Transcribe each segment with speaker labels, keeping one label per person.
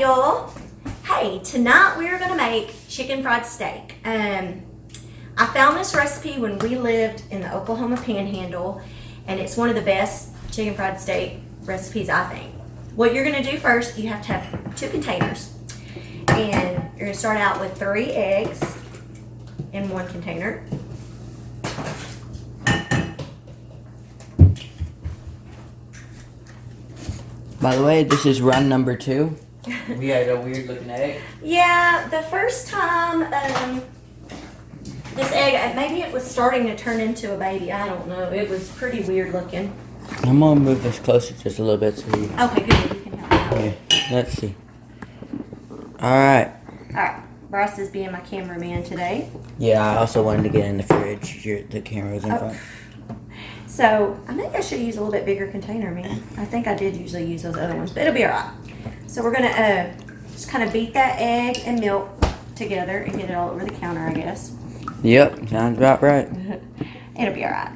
Speaker 1: y'all. Hey, tonight we're gonna make chicken fried steak. I found this recipe when we lived in the Oklahoma Panhandle, and it's one of the best chicken fried steak recipes, I think. What you're gonna do first, you have to have 2 containers, and you're gonna start out with 3 eggs in 1 container.
Speaker 2: By the way, this is run number 2. We had a weird looking egg.
Speaker 1: Yeah, the first time this egg, maybe it was starting to turn into a baby. I don't know. It was pretty weird looking.
Speaker 2: I'm gonna move this closer just a little bit so you.
Speaker 1: Okay, good. You can help me out.
Speaker 2: Okay, let's see. Alright.
Speaker 1: Alright, Bryce is being my cameraman today.
Speaker 2: Yeah, I also wanted to get in the fridge. The camera was in front.
Speaker 1: So, I think I should use a little bit bigger container, man. I think I did usually use those other ones, but it'll be alright. So we're gonna just kind of beat that egg and milk together and get it all over the counter, I guess.
Speaker 2: Yep, sounds about right.
Speaker 1: It'll be alright.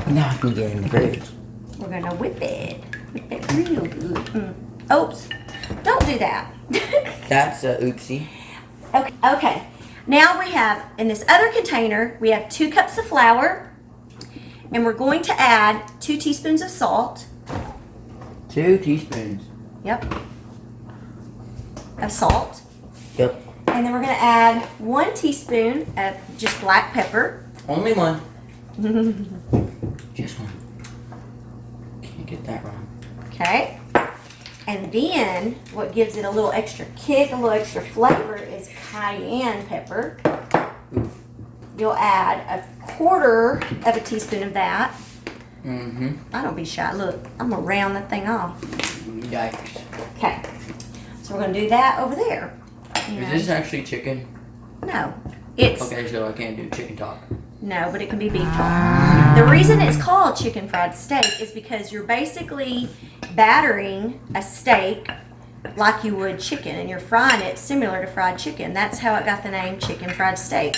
Speaker 2: Now I can get in the fridge.
Speaker 1: We're gonna whip it. Whip it real good. Oops. Don't do that.
Speaker 2: That's a oopsie.
Speaker 1: Okay. Now we have, in this other container, we have 2 cups of flour. And we're going to add 2 teaspoons of salt.
Speaker 2: 2 teaspoons.
Speaker 1: Yep. Of salt.
Speaker 2: Yep.
Speaker 1: And then we're going to add 1 teaspoon of just black pepper.
Speaker 2: Only 1. Just 1. Can't get that wrong.
Speaker 1: Okay. And then what gives it a little extra kick, a little extra flavor is cayenne pepper.
Speaker 2: Oof.
Speaker 1: You'll add 1/4 of a teaspoon of that.
Speaker 2: Mm-hmm.
Speaker 1: I don't be shy. Look, I'm going to round that thing off.
Speaker 2: Yikes.
Speaker 1: Okay. So we're going to do that over there.
Speaker 2: Is this actually chicken?
Speaker 1: No. It's...
Speaker 2: Okay, so I can't do chicken talk.
Speaker 1: No, but it can be beef talk. The reason it's called chicken fried steak is because you're basically battering a steak like you would chicken, and you're frying it similar to fried chicken. That's how it got the name chicken fried steak.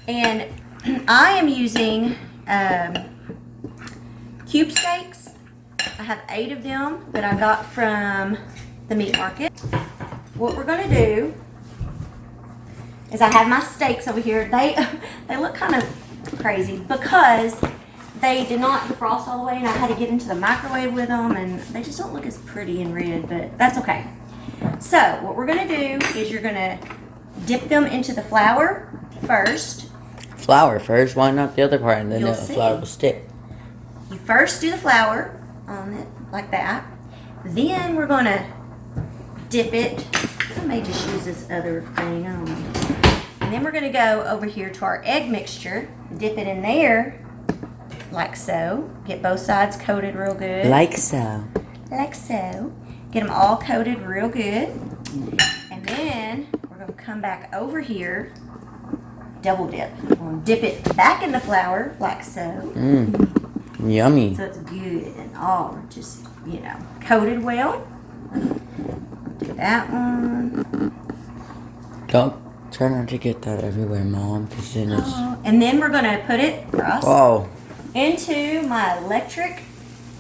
Speaker 1: And I am using cube steaks. I have 8 of them that I got from the meat market. What we're going to do is I have my steaks over here. They look kind of crazy because they did not defrost all the way, and I had to get into the microwave with them, and they just don't look as pretty and red, but that's okay. So what we're going to do is you're going to dip them into the flour first.
Speaker 2: Flour first? Why not the other part? And then
Speaker 1: You'll
Speaker 2: the
Speaker 1: see.
Speaker 2: flour will stick.
Speaker 1: You first do the flour on it like that. Then we're going to dip it. I may just use this other thing. I don't know. And then we're going to go over here to our egg mixture. Dip it in there like so. Get both sides coated real good.
Speaker 2: Like so.
Speaker 1: Like so. Get them all coated real good. And then we're going to come back over here. Double dip. We're going to dip it back in the flour like so.
Speaker 2: Mmm. Yummy.
Speaker 1: So it's good and all just, coated well. Do that one.
Speaker 2: Don't try not to get that everywhere, Mom, because then it's...
Speaker 1: And then we're going to put it, into my electric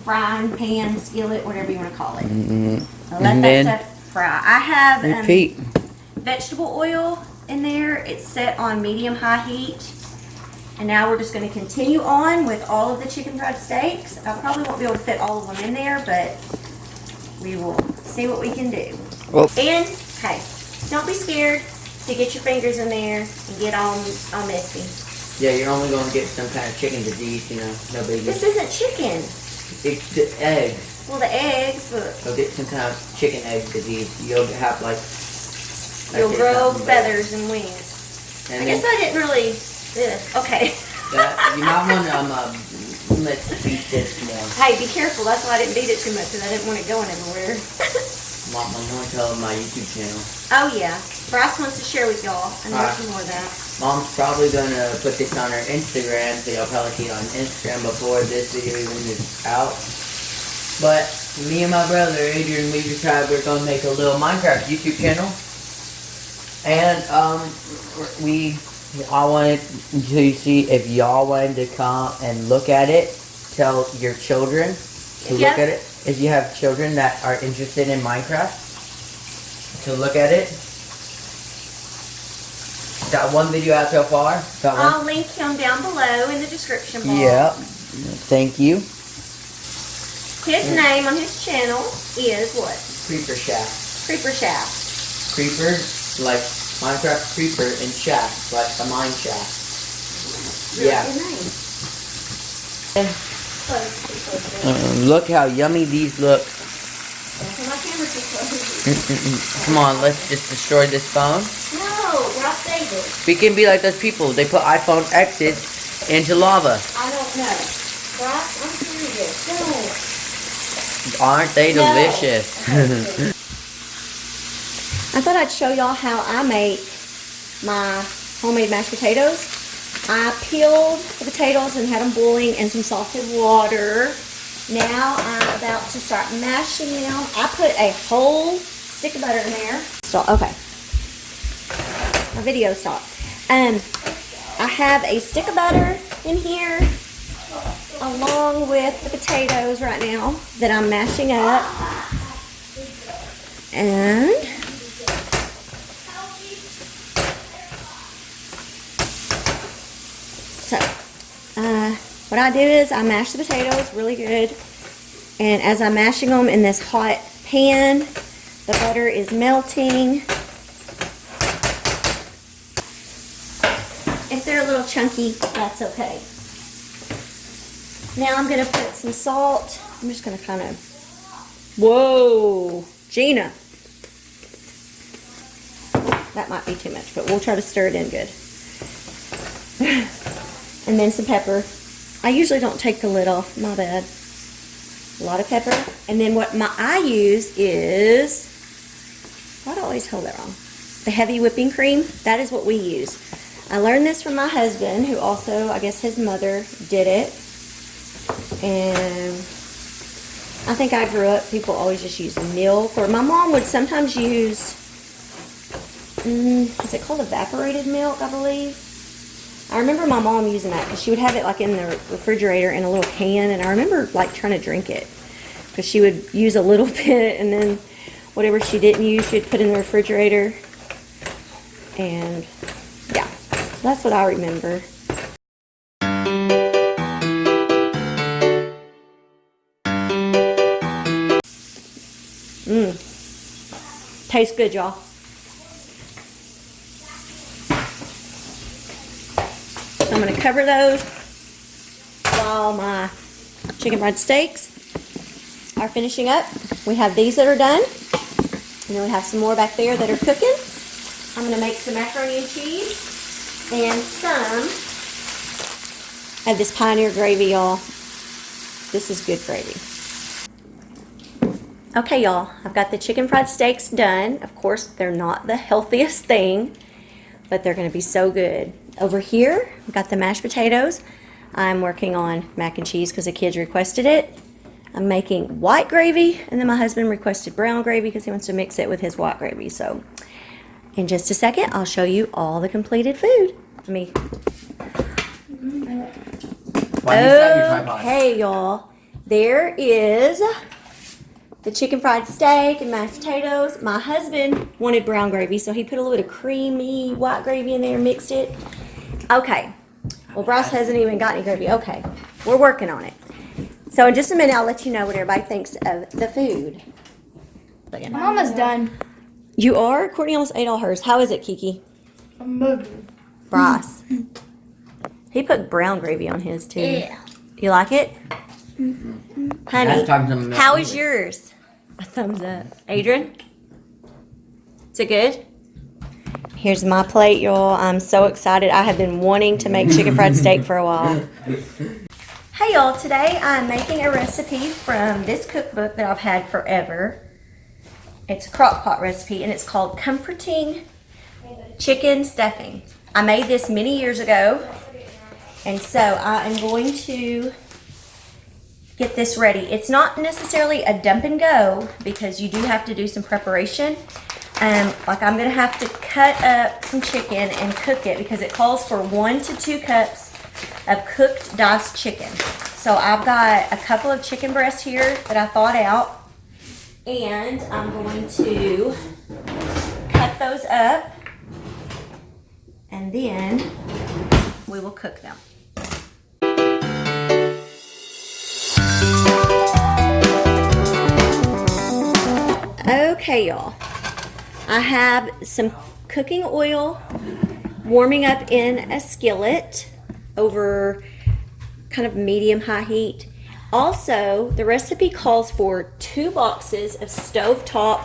Speaker 1: frying pan, skillet, whatever you want to call it. Let
Speaker 2: And
Speaker 1: that
Speaker 2: then
Speaker 1: stuff fry. I have
Speaker 2: repeat.
Speaker 1: Vegetable oil in there. It's set on medium-high heat. And now we're just going to continue on with all of the chicken fried steaks. I probably won't be able to fit all of them in there, but we will see what we can do.
Speaker 2: Oh.
Speaker 1: And, hey, don't be scared to get your fingers in there and get all messy.
Speaker 2: Yeah, you're only going to get some kind of chicken disease, no biggie.
Speaker 1: This isn't chicken.
Speaker 2: It's the eggs.
Speaker 1: Well, the eggs, but...
Speaker 2: You'll get some kind of chicken egg disease. You'll have,
Speaker 1: You'll grow feathers and wings.
Speaker 2: And
Speaker 1: I guess I didn't really... Okay.
Speaker 2: You might want to, let's beat this more.
Speaker 1: Hey, be careful. That's why I didn't beat it too much, because I didn't want it going everywhere.
Speaker 2: Mom, I'm going to tell my YouTube channel.
Speaker 1: Oh, yeah. Bryce wants to share with y'all. I know some more of that.
Speaker 2: Mom's probably going to put this on her Instagram, so y'all probably see it on Instagram before this video even is out. But me and my brother, Adrian, we decided we're going to make a little Minecraft YouTube channel. And I wanted to see if y'all wanted to come and look at it. Tell your children to look at it. if you have children that are interested in Minecraft, to look at it. Got one video out so far.
Speaker 1: I'll link him down below in the description box.
Speaker 2: Yeah. Thank you.
Speaker 1: His name on his channel is what?
Speaker 2: Creeper Shaft.
Speaker 1: Creeper Shaft.
Speaker 2: Creeper, like Minecraft Creeper, and Shaft, like the mine shaft.
Speaker 1: Really
Speaker 2: Yeah.
Speaker 1: good name.
Speaker 2: Look how yummy these look.
Speaker 1: My camera's too close.
Speaker 2: Come on, let's just destroy this phone.
Speaker 1: No, Ross David.
Speaker 2: We can be like those people. They put iPhone X's into lava.
Speaker 1: I don't know. Ross, I'm serious. Don't.
Speaker 2: Aren't they
Speaker 1: No.
Speaker 2: delicious?
Speaker 1: I thought I'd show y'all how I make my homemade mashed potatoes. I peeled the potatoes and had them boiling in some salted water. Now I'm about to start mashing them. I put a whole stick of butter in there. Stop. Okay. My video stopped. I have a stick of butter in here along with the potatoes right now that I'm mashing up. And so, what I do is I mash the potatoes really good, and as I'm mashing them in this hot pan, the butter is melting. If they're a little chunky, that's okay. Now I'm going to put some salt. I'm just going to kind of, whoa, Gina. That might be too much, but we'll try to stir it in good. And then some pepper. I usually don't take the lid off, my bad. A lot of pepper. And then what I use is, why do I always hold that wrong? The heavy whipping cream. That is what we use. I learned this from my husband, who also, I guess his mother did it. And I think I grew up, people always just use milk, or my mom would sometimes use, is it called evaporated milk, I believe? I remember my mom using that because she would have it like in the refrigerator in a little can, and I remember like trying to drink it because she would use a little bit, and then whatever she didn't use, she'd put in the refrigerator. And yeah, that's what I remember. Tastes good, y'all. So I'm going to cover those while my chicken fried steaks are finishing up. We have these that are done, and then we have some more back there that are cooking. I'm going to make some macaroni and cheese and some of this Pioneer gravy, y'all. This is good gravy. Okay, y'all, I've got the chicken fried steaks done. Of course, they're not the healthiest thing, but they're going to be so good. Over here, I've got the mashed potatoes. I'm working on mac and cheese because the kids requested it. I'm making white gravy, and then my husband requested brown gravy because he wants to mix it with his white gravy. So, in just a second, I'll show you all the completed food. Okay, y'all. There is the chicken fried steak and mashed potatoes. My husband wanted brown gravy, so he put a little bit of creamy white gravy in there and mixed it. Okay. Well, Bryce hasn't even got any gravy. Okay. We're working on it. So in just a minute, I'll let you know what everybody thinks of the food.
Speaker 3: I'm almost done.
Speaker 1: You are? Courtney almost ate all hers. How is it, Kiki? Bryce. He put brown gravy on his, too.
Speaker 3: Yeah.
Speaker 1: You like it? Honey,
Speaker 2: That's
Speaker 1: how is yours? A thumbs up. Adrian? Is it good? Here's my plate, y'all. I'm so excited. I have been wanting to make chicken fried steak for a while. Hey, y'all. Today I'm making a recipe from this cookbook that I've had forever. It's a crockpot recipe, and it's called Comforting Chicken Stuffing. I made this many years ago, and so I am going to get this ready. It's not necessarily a dump and go because you do have to do some preparation. Like I'm gonna have to cut up some chicken and cook it because it calls for 1 to 2 cups of cooked diced chicken. So I've got a couple of chicken breasts here that I thawed out, and I'm going to cut those up, and then we will cook them. Okay, y'all. I have some cooking oil warming up in a skillet over kind of medium-high heat. Also, the recipe calls for 2 boxes of stovetop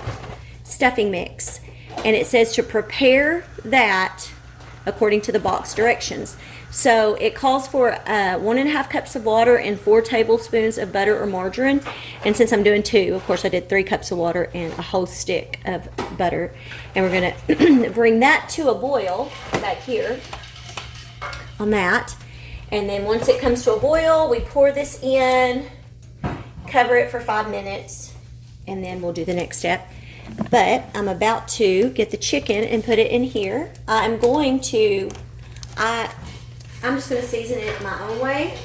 Speaker 1: stuffing mix, and it says to prepare that according to the box directions. So it calls for 1.5 cups of water and 4 tablespoons of butter or margarine. And since I'm doing 2, of course I did 3 cups of water and a whole stick of butter. And we're gonna bring that to a boil back here on that. And then once it comes to a boil, we pour this in, cover it for 5 minutes, and then we'll do the next step. But I'm about to get the chicken and put it in here. I'm just going to season it my own way.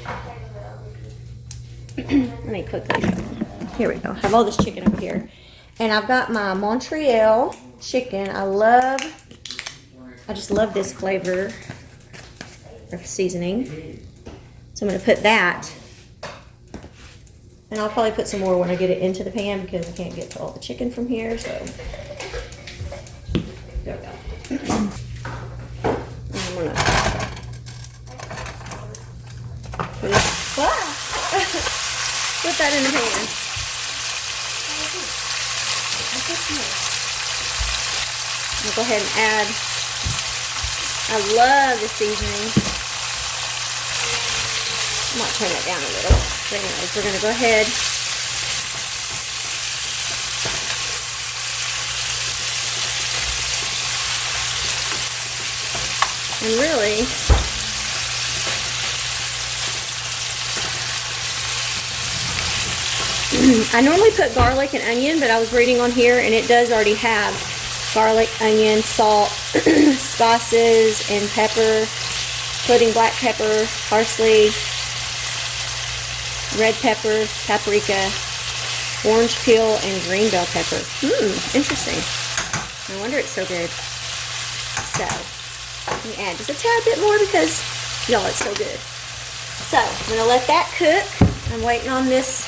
Speaker 1: Let me quickly show you. Here we go. I have all this chicken over here. And I've got my Montreal chicken. I just love this flavor of seasoning. So I'm going to put that. And I'll probably put some more when I get it into the pan because I can't get to all the chicken from here. So there we go. I'm going to put that in the pan. I'll go ahead and add. I love the seasoning. I might turn that down a little. But anyways, we're going to go ahead and really I normally put garlic and onion, but I was reading on here and it does already have garlic, onion, salt, spices, and pepper, including black pepper, parsley, red pepper, paprika, orange peel, and green bell pepper. Interesting. No wonder it's so good. So, let me add just a tad bit more because, y'all, it's so good. So, I'm going to let that cook. I'm waiting on this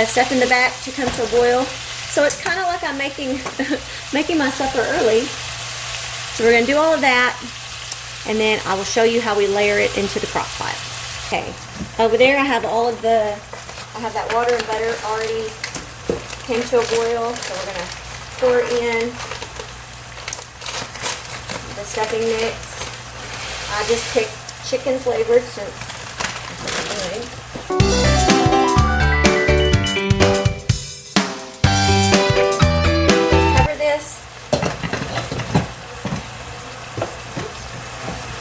Speaker 1: stuff in the back to come to a boil. So it's kind of like I'm making my supper early. So we're going to do all of that, and then I will show you how we layer it into the crock pot. Okay, over there I have I have that water and butter already came to a boil. So we're going to pour in the stuffing mix. I just picked chicken flavored since that's what I'm doing.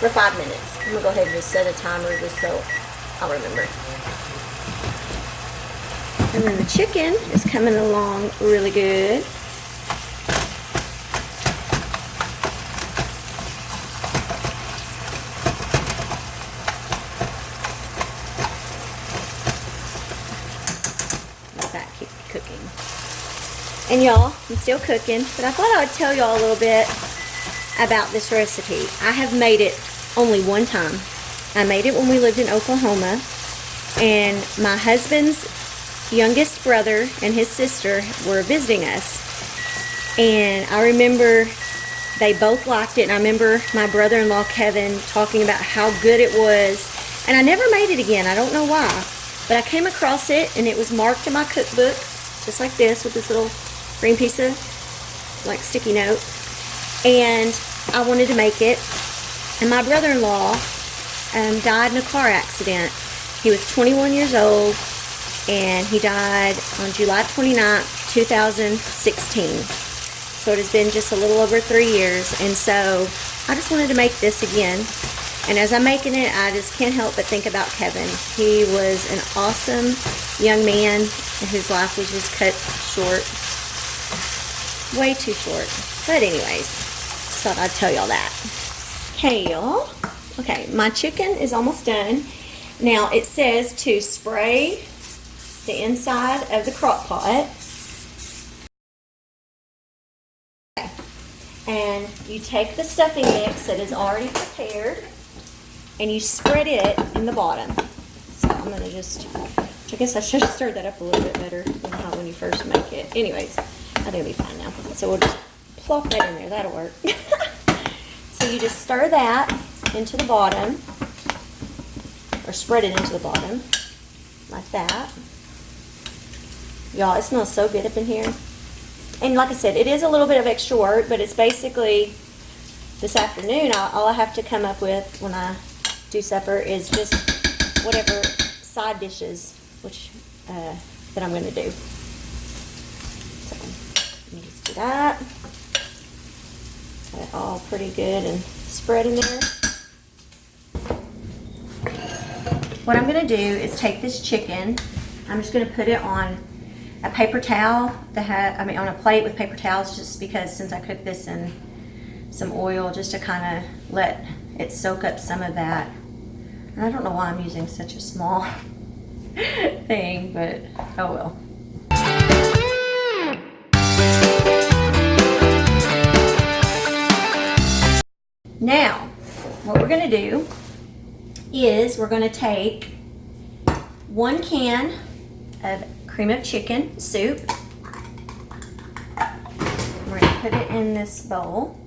Speaker 1: For 5 minutes. I'm gonna go ahead and just set a timer just so I'll remember. And then the chicken is coming along really good. Let that keep cooking. And y'all, I'm still cooking, but I thought I would tell y'all a little bit about this recipe. I have made it only one time. I made it when we lived in Oklahoma, and my husband's youngest brother and his sister were visiting us, and I remember they both liked it, and I remember my brother-in-law Kevin talking about how good it was, and I never made it again. I don't know why, but I came across it and it was marked in my cookbook just like this with this little green piece of like sticky note, and I wanted to make it. And my brother-in-law died in a car accident. He was 21 years old, and he died on July 29th, 2016. So it has been just a little over 3 years, and so I just wanted to make this again. And as I'm making it, I just can't help but think about Kevin. He was an awesome young man, and his life was just cut short. Way too short. But anyways, just thought I'd tell y'all that. Okay, y'all. Okay, my chicken is almost done. Now it says to spray the inside of the crock pot. And you take the stuffing mix that is already prepared and you spread it in the bottom. So I'm going to just, I guess I should have stirred that up a little bit better than how when you first make it. Anyways, I think it'll be fine now. So we'll just plop that in there. That'll work. So you just stir that into the bottom, or spread it into the bottom, like that. Y'all, it smells so good up in here. And like I said, it is a little bit of extra work, but it's basically this afternoon, all I have to come up with when I do supper is just whatever side dishes, which that I'm going to do. So let me just do that. Got it all pretty good and spread in there. What I'm going to do is take this chicken. I'm just going to put it on a paper towel on a plate with paper towels, just because since I cooked this in some oil, just to kind of let it soak up some of that. And I don't know why I'm using such a small thing, but oh well. Now, what we're going to do is we're going to take 1 can of cream of chicken soup. We're going to put it in this bowl.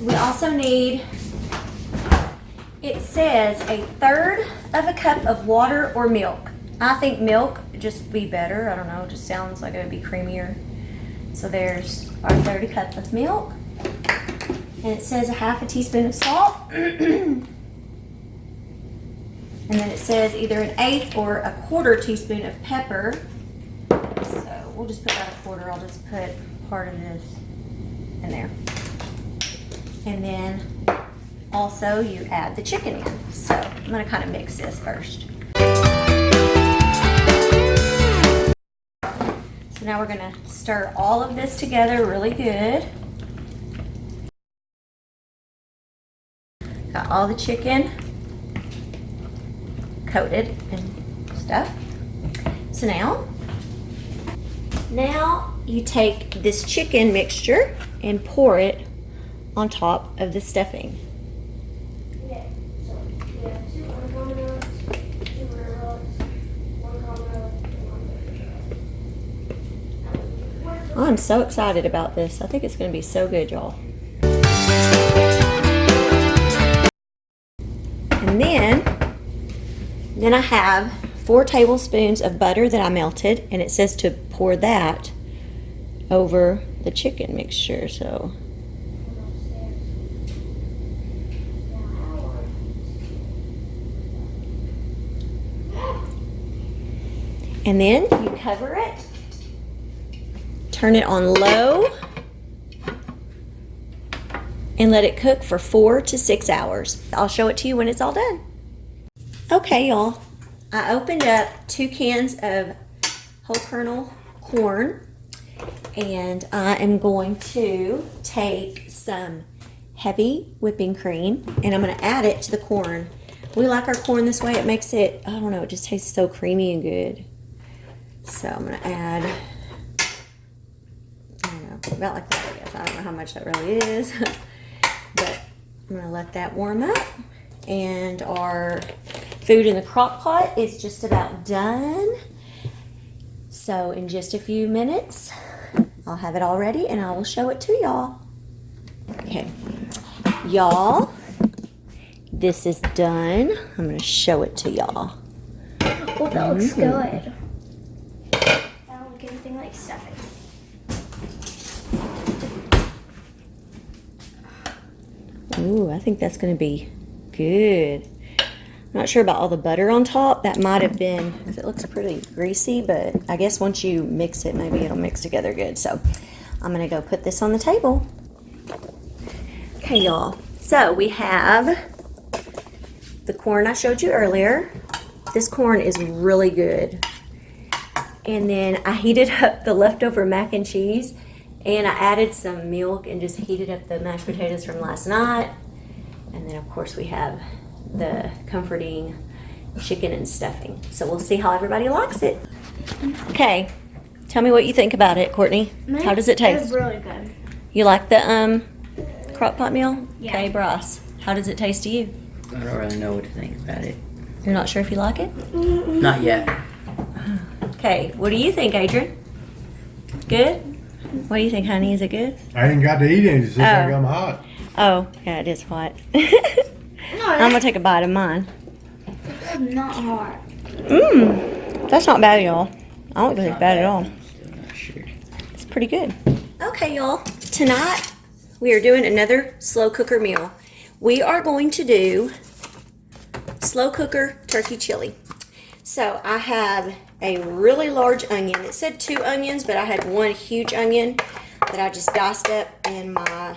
Speaker 1: We also need, it says 1/3 of a cup of water or milk. I think milk would just be better. I don't know, it just sounds like it would be creamier. So there's our 1/3 cup of milk. And it says 1/2 teaspoon of salt. And then it says either 1/8 or 1/4 teaspoon of pepper. So we'll just put that 1/4. I'll just put part of this in there. And then also you add the chicken in. So I'm going to kind of mix this first. So now we're going to stir all of this together really good. Got all the chicken coated and stuff. So now you take this chicken mixture and pour it on top of the stuffing. I'm so excited about this. I think it's going to be so good, y'all. And then I have 4 tablespoons of butter that I melted, and it says to pour that over the chicken mixture. So and then you cover it, turn it on low, and let it cook for 4 to 6 hours. I'll show it to you when it's all done. Okay, y'all, I opened up 2 cans of whole kernel corn, and I am going to take some heavy whipping cream and I'm going to add it to the corn. We like our corn this way. It makes it, I don't know, it just tastes so creamy and good. So I'm going to add, I don't know, about like that, I guess. I don't know how much that really is, but I'm going to let that warm up. And our food in the crock pot is just about done. So in just a few minutes, I'll have it all ready and I will show it to y'all. Okay, y'all, this is done. I'm going to show it to y'all.
Speaker 3: Oh, that looks good. I don't look anything like stuffing.
Speaker 1: Ooh, I think that's going to be good. I'm not sure about all the butter on top. That might have been, it looks pretty greasy, but I guess once you mix it, maybe it'll mix together good. So I'm going to go put this on the table. Okay, y'all. So we have the corn I showed you earlier. This corn is really good. And then I heated up the leftover mac and cheese, and I added some milk and just heated up the mashed potatoes from last night. And then of course we have the comforting chicken and stuffing. So we'll see how everybody likes it. Okay, tell me what you think about it, Courtney. How does it taste?
Speaker 3: It's really good.
Speaker 1: You like the crock pot meal?
Speaker 3: Yeah.
Speaker 1: Okay, Bryce, how does it taste to you?
Speaker 2: I don't really know what to think about it.
Speaker 1: You're not sure if you like it?
Speaker 2: Not yet.
Speaker 1: Okay, what do you think, Adrian? Good? What do you think, honey? Is it good?
Speaker 4: I ain't got to eat any since I got hot.
Speaker 1: Oh, yeah, it is hot.
Speaker 3: No,
Speaker 1: I'm gonna take a bite of mine.
Speaker 3: it's not hard.
Speaker 1: That's not bad, y'all. I don't think it's bad at all.
Speaker 2: Still not sure.
Speaker 1: It's pretty good. Okay, y'all. Tonight we are doing another slow cooker meal. We are going to do slow cooker turkey chili. So I have a really large onion. It said 2 onions, but I had 1 huge onion that I just diced up in my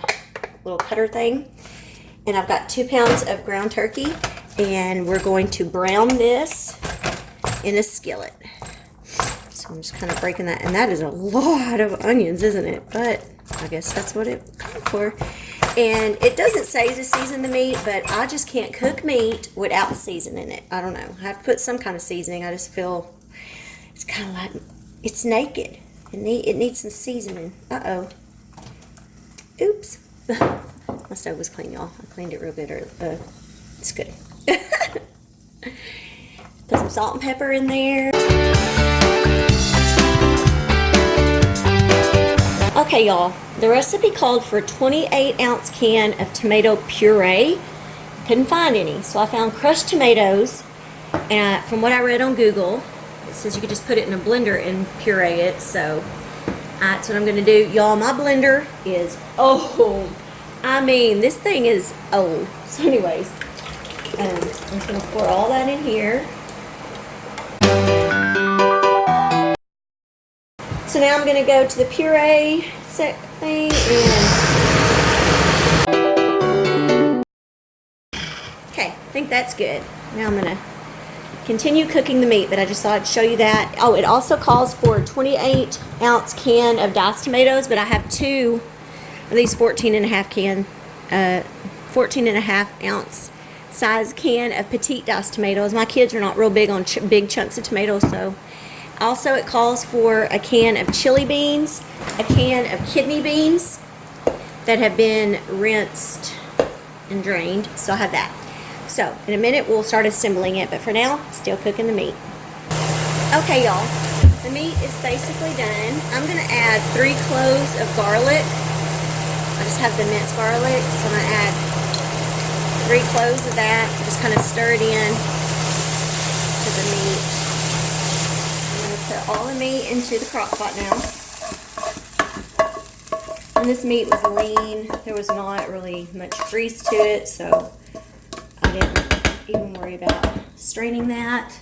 Speaker 1: little cutter thing. And I've got 2 pounds of ground turkey, and we're going to brown this in a skillet. So I'm just kind of breaking that, and that is a lot of onions, isn't it? But I guess that's what it called for. And it doesn't say to season the meat, but I just can't cook meat without seasoning it. I don't know. I have to put some kind of seasoning. I just feel it's kind of like it's naked. It needs some seasoning. Uh-oh. Oops. My stove was clean, y'all. I cleaned it real good. It's good. Put some salt and pepper in there. Okay, y'all. The recipe called for a 28-ounce can of tomato puree. Couldn't find any, so I found crushed tomatoes. And from what I read on Google, it says you could just put it in a blender and puree it. So that's what I'm going to do. Y'all, my blender is old. I mean, this thing is old. So anyways, I'm just going to pour all that in here. So now I'm going to go to the puree set thing and... Okay, I think that's good. Now I'm going to continue cooking the meat, but I just thought I'd show you that. Oh, it also calls for a 28-ounce can of diced tomatoes, but I have 2 of these 14.5-ounce size can of petite diced tomatoes. My kids are not real big on big chunks of tomatoes, so... Also, it calls for a can of chili beans, a can of kidney beans that have been rinsed and drained. So I have that. So in a minute, we'll start assembling it. But for now, still cooking the meat. Okay, y'all. The meat is basically done. I'm going to add 3 cloves of garlic. I just have the minced garlic. So I'm going to add 3 cloves of that. Just kind of stir it in to the meat. Put all the meat into the crock pot now. And this meat was lean. There was not really much grease to it, so I didn't even worry about straining that.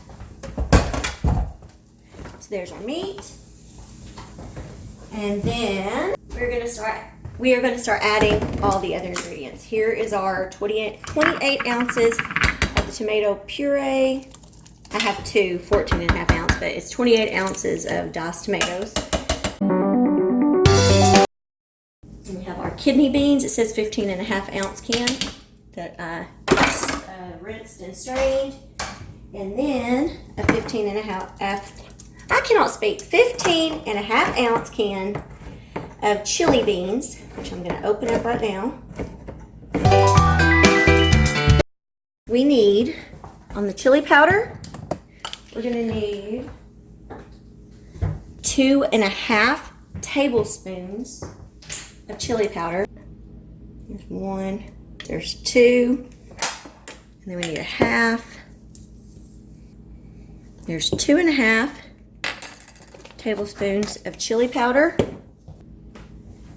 Speaker 1: So there's our meat. And then we are going to start adding all the other ingredients. Here is our 28 ounces of the tomato puree. I have 2 14.5-ounce, but it's 28 ounces of diced tomatoes. And we have our kidney beans. It says 15.5-ounce can that I rinsed and strained. And then a 15.5-ounce can of chili beans, which I'm going to open up right now. We need, on the chili powder, we're going to need 2.5 tablespoons of chili powder. There's 1, there's 2, and then we need 1/2. There's 2.5 tablespoons of chili powder.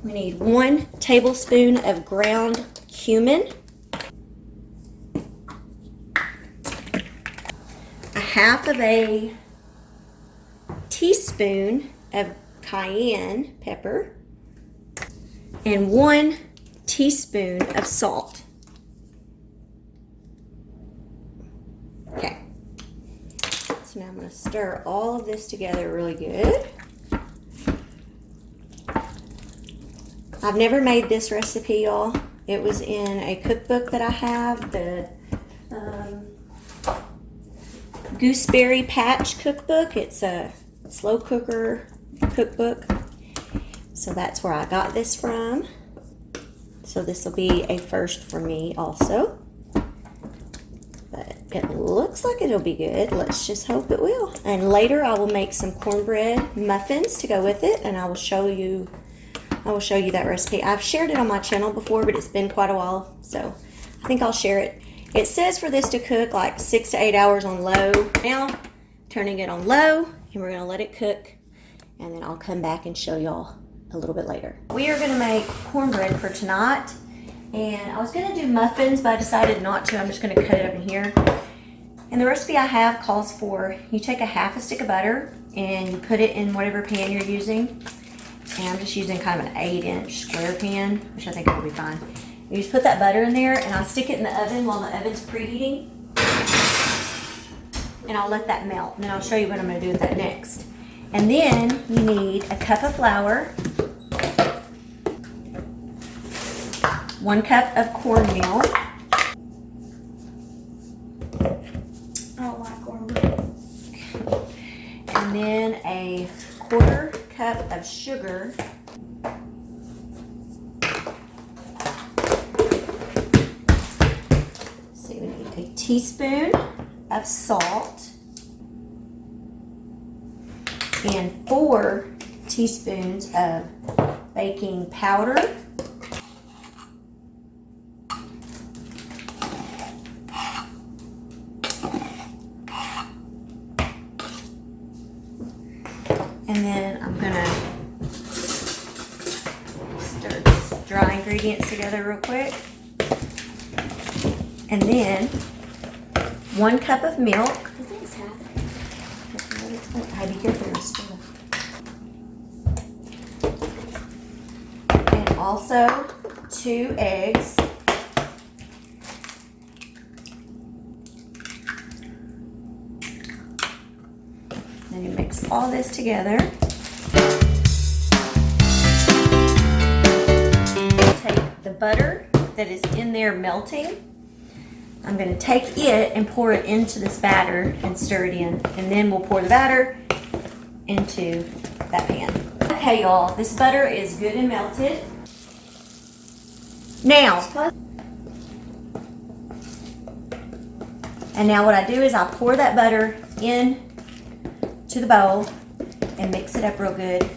Speaker 1: We need 1 tablespoon of ground cumin. 1/2 of a teaspoon of cayenne pepper, and 1 teaspoon of salt. Okay, so now I'm going to stir all of this together really good. I've never made this recipe, y'all. It was in a cookbook that I have, the Gooseberry Patch cookbook. It's a slow cooker cookbook. So that's where I got this from. So this will be a first for me also. But it looks like it'll be good. Let's just hope it will. And later I will make some cornbread muffins to go with it, and I will show you that recipe. I've shared it on my channel before, but it's been quite a while, so I think I'll share it. It says for this to cook like 6 to 8 hours on low. Now, turning it on low, and we're gonna let it cook, and then I'll come back and show y'all a little bit later. We are gonna make cornbread for tonight, and I was gonna do muffins, but I decided not to. I'm just gonna cut it up in here. And the recipe I have calls for, you take a half a stick of butter, and you put it in whatever pan you're using. And I'm just using kind of an 8-inch square pan, which I think will be fine. You just put that butter in there, and I'll stick it in the oven while the oven's preheating. And I'll let that melt, and then I'll show you what I'm gonna do with that next. And then you need a cup of flour, 1 cup of cornmeal.
Speaker 3: I don't like cornbread.
Speaker 1: And then a 1/4 cup of sugar. So we need a teaspoon of salt and 4 teaspoons of baking powder. And then I'm gonna stir these dry ingredients together real quick. And then 1 cup of milk.
Speaker 3: I think it's half.
Speaker 1: Hey, be careful, you'll spill. And also 2 eggs. Then you mix all this together. Take the butter that is in there melting. I'm going to take it and pour it into this batter and stir it in. And then we'll pour the batter into that pan. Okay, y'all, this butter is good and melted. Now, what I do is I pour that butter in to the bowl and mix it up real good.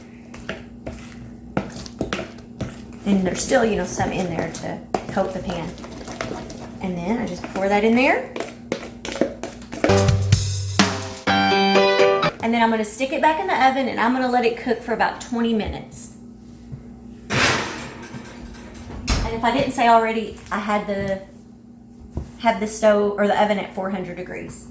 Speaker 1: And there's still, some in there to coat the pan. And then I just pour that in there. And then I'm going to stick it back in the oven, and I'm going to let it cook for about 20 minutes. And if I didn't say already, I had the stove or the oven at 400 degrees.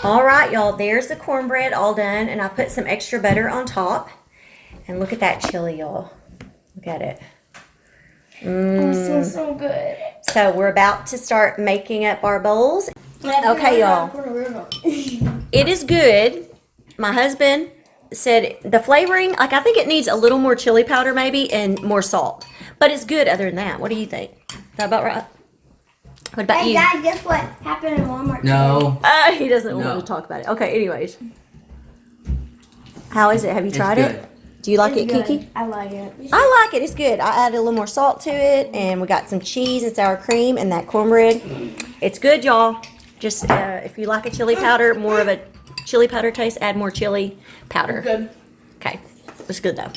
Speaker 1: All right, y'all, there's the cornbread all done, and I put some extra butter on top. And look at that chili, y'all. Look at it.
Speaker 3: Oh, it smells so good.
Speaker 1: So we're about to start making up our bowls. Okay, y'all. It is good. My husband said the flavoring, I think it needs a little more chili powder maybe and more salt. But it's good other than that. What do you think? Is that about right? What about
Speaker 3: Hey,
Speaker 1: you?
Speaker 3: Dad, guess what happened in Walmart?
Speaker 2: No.
Speaker 1: He doesn't want to talk about it. Okay, anyways. How is it? Have you tried it? Do you like it, Kiki?
Speaker 3: I like it.
Speaker 1: I like it. It's good. I added a little more salt to it, and we got some cheese and sour cream and that cornbread. It's good, y'all. Just if you like a chili powder, more of a chili powder taste, add more chili powder.
Speaker 3: Good.
Speaker 1: Okay. It's good, though.